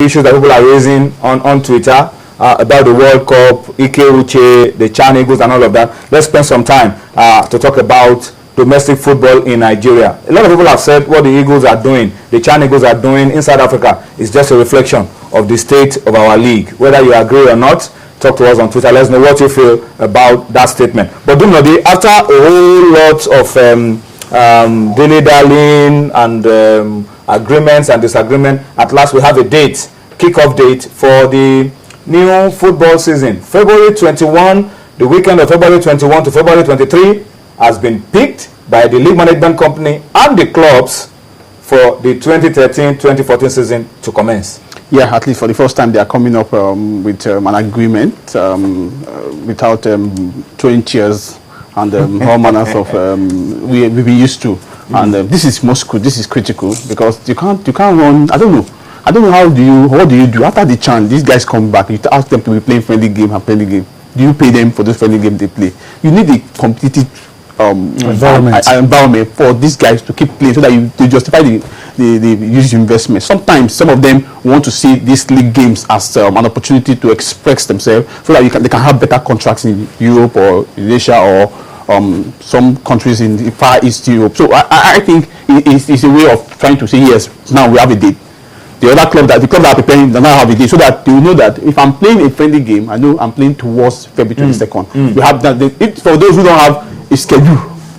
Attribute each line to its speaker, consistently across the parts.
Speaker 1: issues that people are raising on Twitter about the World Cup, Ike Uche, the Chan Eagles and all of that. Let's spend some time to talk about domestic football in Nigeria. A lot of people have said what the Eagles are doing, the Chan Eagles are doing in South Africa is just a reflection of the state of our league. Whether you agree or not, talk to us on Twitter. Let us know what you feel about that statement. But do not be, after a whole lot of dilly-dallying and agreements and disagreement, at last we have a date, kick-off date for the new football season. February 21, the weekend of February 21 to February 23 has been picked by the league management company and the clubs for the 2013-2014 season to commence.
Speaker 2: Yeah, at least for the first time they are coming up with an agreement without throwing chairs and all manners of we've been used to. And this is this is critical because you can't run. I don't know what do you do after the chant? These guys come back. You ask them to be playing friendly game and friendly game. Do you pay them for those friendly games they play? You need a competitive environment for these guys to keep playing so that you justify the huge investment. Sometimes some of them want to see these league games as an opportunity to express themselves so that they can have better contracts in Europe or in Asia or some countries in the Far East Europe. So I think it's a way of trying to say, yes, now we have a date. The other club the club that are preparing does not have a date, so that they will know that if I'm playing a friendly game, I know I'm playing towards February 22nd. We have that. For those who don't have a schedule,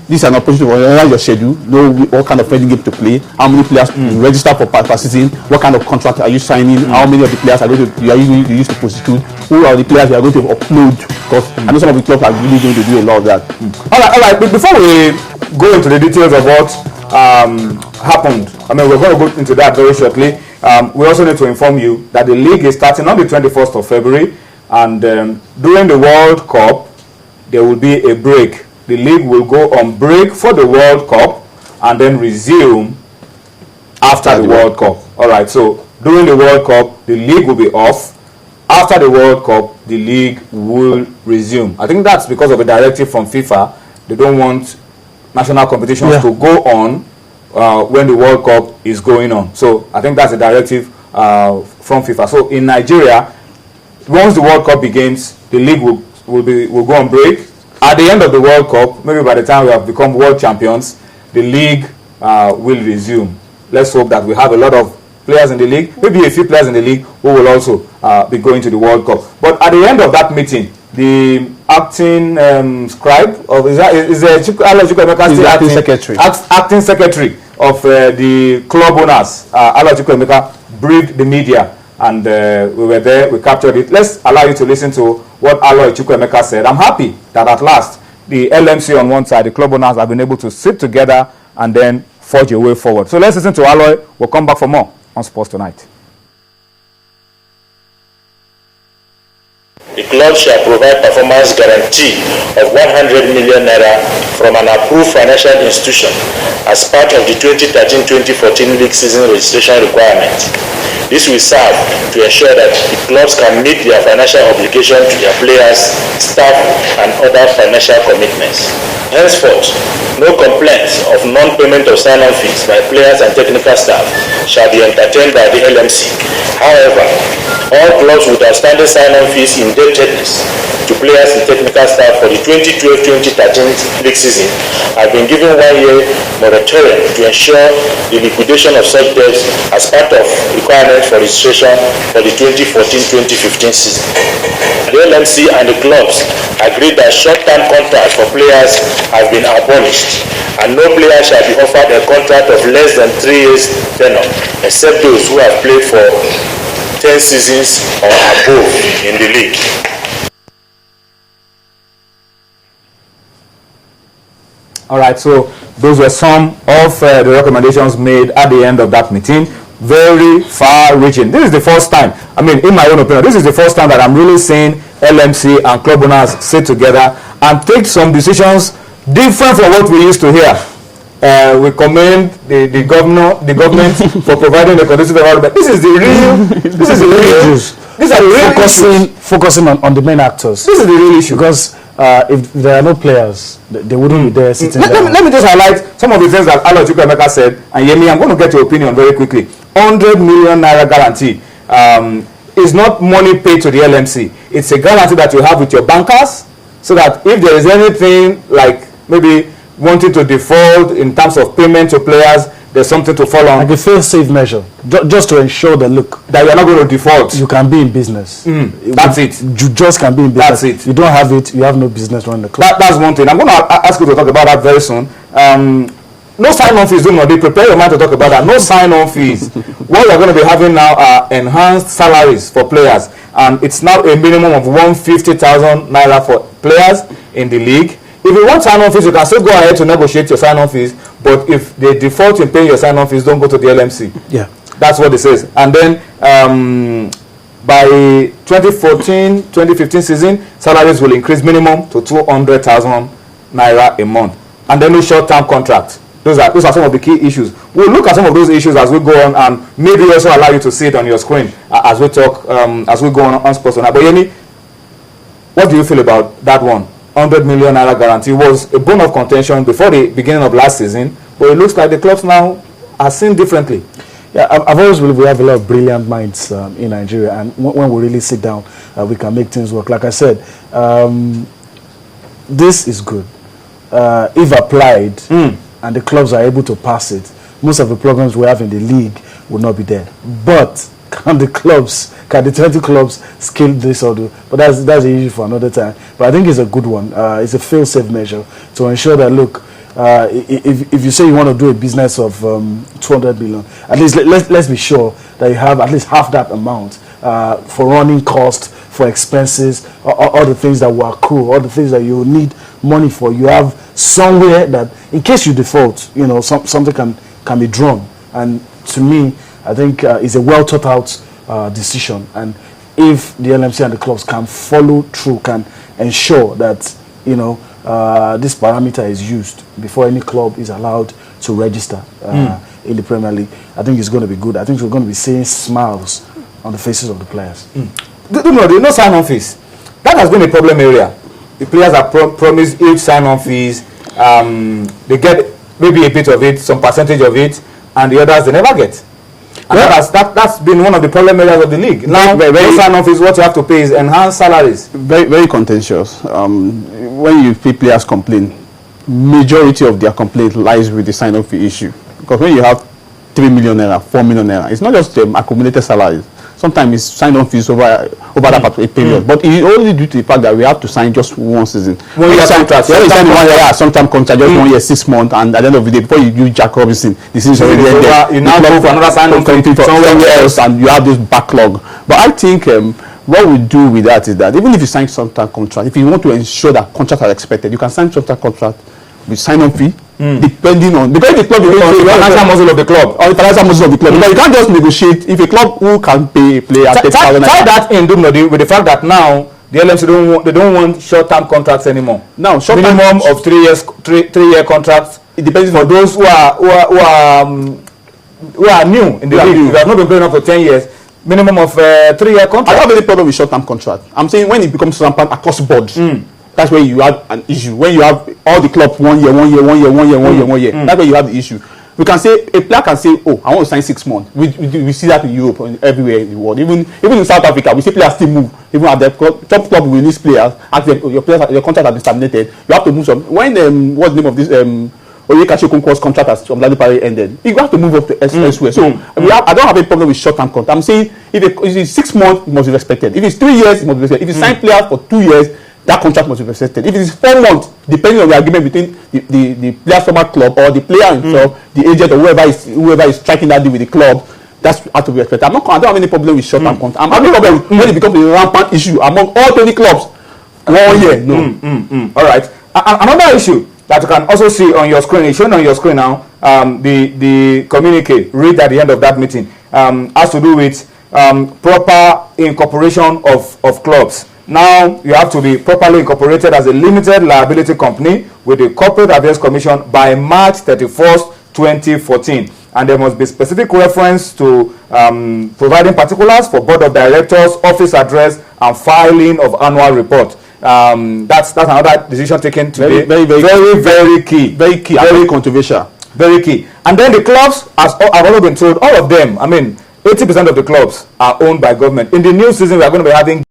Speaker 2: this is an opportunity to analyze your schedule, know what kind of friendly game to play, how many players register for participating, what kind of contract are you signing, how many of the players are going to use to prosecute, who are the players you are going to upload, because I know some of the clubs are really going to do a lot of that.
Speaker 1: All right. But before we go into the details of what happened, I mean, we're going to go into that very shortly. We also need to inform you that the league is starting on the 21st of February, and during the World Cup, there will be a break. The league will go on break for the World Cup and then resume after the World Cup. All right, so during the World Cup, the league will be off. After the World Cup, the league will resume. I think that's because of a directive from FIFA. They don't want national competitions to go on when the World Cup is going on. So I think that's a directive from FIFA. So in Nigeria, once the World Cup begins, the league will go on break. At the end of the World Cup, maybe by the time we have become world champions, the league will resume. Let's hope that we have a lot of players in the league, maybe a few players in the league who will also be going to the World Cup. But at the end of that meeting, the acting scribe of acting secretary of the club owners, Alo Chukwuemeka, briefed the media, and we were there, we captured it. Let's allow you to listen to what Alo Chukwuemeka said. I'm happy that at last the LMC on one side, the club owners have been able to sit together and then forge a way forward. So let's listen to Alo. We'll come back for more on Sports Tonight.
Speaker 3: The club shall provide performance guarantee of 100 million naira from an approved financial institution as part of the 2013-2014 league season registration requirement. This will serve to ensure that the clubs can meet their financial obligation to their players, staff, and other financial commitments. Henceforth, no complaints of non-payment of sign-on fees by players and technical staff shall be entertained by the LMC. However, all clubs with outstanding sign-on fees indebtedness to players and technical staff for the 2012-2013 league season have been given 1 year moratorium to ensure the liquidation of such debts as part of requirements for registration for the 2014-2015 season. The LMC and the clubs agreed that short-term contracts for players have been abolished, and no player shall be offered a contract of less than 3 years tenure, except those who have played for 10 seasons or above in the league.
Speaker 1: All right, so those were some of the recommendations made at the end of that meeting. Very far-reaching. This is the first time, I mean, in my own opinion, this is the first time that I'm really seeing LMC and club owners sit together and take some decisions different from what we used to hear. We commend the government for providing the conducive environment. This is the real issues. These are the real issues.
Speaker 4: Focusing on the main actors.
Speaker 1: This is the real issue.
Speaker 4: Because if there are no players, they wouldn't be there sitting there.
Speaker 1: Let me just highlight some of the things that Alo Chukwuemeka said. And Yemi, I'm going to get your opinion very quickly. 100 million naira guarantee. is not money paid to the LMC. It's a guarantee that you have with your bankers, so that if there is anything like maybe wanting to default in terms of payment to players, there's something to fall on.
Speaker 4: Like a fail-safe measure, just to ensure that, look,
Speaker 1: that you're not going to default.
Speaker 4: You can be in business.
Speaker 1: That's it.
Speaker 4: You just can be in business.
Speaker 1: That's it.
Speaker 4: You don't have it, you have no business running the club.
Speaker 1: That's one thing. I'm going to ask you to talk about that very soon. No sign-on fees, do prepare your mind to talk about that. No sign-on fees. What we're going to be having now are enhanced salaries for players, and it's now a minimum of 150,000 naira for players in the league. If you want sign-on fees, you can still go ahead to negotiate your sign-on fees, but if they default in paying your sign-on fees, don't go to the LMC.
Speaker 4: Yeah.
Speaker 1: That's what it says. And then by 2014-2015 season, salaries will increase minimum to 200,000 naira a month. And then no short-term contract. Those are some of the key issues. We'll look at some of those issues as we go on, and maybe also allow you to see it on your screen as we talk, as we go on Sports on. But Yeni, what do you feel about that one? 100 million naira guarantee was a bone of contention before the beginning of last season, but it looks like the clubs now are seen differently.
Speaker 4: Yeah, I've always believed we have a lot of brilliant minds in Nigeria, and when we really sit down, we can make things work. Like I said, this is good. If applied, and the clubs are able to pass it, most of the programs we have in the league will not be there. But can the 20 clubs scale this or do? But that's an issue for another time. But I think it's a good one. It's a fail-safe measure to ensure that, look, if you say you want to do a business of 200 billion, at least let's be sure that you have at least half that amount for running costs, for expenses, all the things that will accrue, all the things that you need money for. You have somewhere that, in case you default, something can be drawn. And to me, I think it's a well thought out decision. And if the LMC and the clubs can follow through, can ensure that this parameter is used before any club is allowed to register in the Premier League, I think it's going to be good. I think we're going to be seeing smiles on the faces of the players.
Speaker 1: No sign-on fees. That has been a problem area. The players are promised huge sign-on fees. They get maybe a bit of it, some percentage of it, and the others they never get. And that's been one of the problem areas of the league. Now, no sign-on fees, what you have to pay is enhanced salaries.
Speaker 2: Very, very contentious. When you see players complain, majority of their complaint lies with the sign-on fee issue. Because when you have 3 million naira, 4 million naira, it's not just accumulated salaries. Sometimes it's sign-on fees over that particular period. But it's only due to the fact that we have to sign just one season.
Speaker 1: 1 year contract.
Speaker 2: You sign 1 year, sometimes contract, just 1 year, 6 months, and at the end of the day, before you do Jack Robinson, the season is already ended.
Speaker 1: You now go for another sign-on fee
Speaker 2: somewhere else, and you have this backlog. But I think what we do with that is that even if you sign some-time contract, if you want to ensure that contracts are expected, you can sign some-time contract with sign-on fee. Depending on, because the club is
Speaker 1: the financial muscle of the club,
Speaker 2: or the financial muscle of the club, because you can't just negotiate. If a club who can pay a player 30,000,
Speaker 1: tie that in with the fact that now the LMC don't want short-term contracts anymore. Now, minimum of 3 years, 3-year contracts. It depends for those who are new in the league. Who have not been playing up for 10 years. Minimum of 3-year contract.
Speaker 2: I don't have any problem with short-term contract. I'm saying when it becomes rampant across the board. That's where you have an issue. When you have all the clubs 1 year, that's where you have the issue. We can say, a player can say, oh, I want to sign 6 months. We see that in Europe and everywhere in the world. Even in South Africa, we see players still move. Even at the top club will release players. Ask them, your contract has been terminated. You have to move some. When what's the name of this Oyekachi Okonkwo's contract has ended, you have to move up to elsewhere. So I don't have a problem with short-term contract. I'm saying if it's 6 months, it must be respected. If it's 3 years, it must be respected. If you sign players for 2 years, that contract must be respected. If it is 4 months, depending on the agreement between the player's former club or the player himself, the agent or whoever is striking that deal with the club, that's has to be respected. I don't have any problem with short-term contract. I'm having a problem when it becomes a rampant issue among all 20 clubs. 1 year, no.
Speaker 1: All right. Another issue that you can also see on your screen, is shown on your screen now, the communique read at the end of that meeting, has to do with proper incorporation of clubs. Now, you have to be properly incorporated as a limited liability company with the Corporate Affairs Commission by March 31st, 2014. And there must be specific reference to providing particulars for board of directors, office address, and filing of annual report. That's another decision taken today. Very key.
Speaker 2: Very key. Very controversial.
Speaker 1: Very key. And then the clubs, as I've already been told, all of them, I mean, 80% of the clubs are owned by government. In the new season, we are going to be having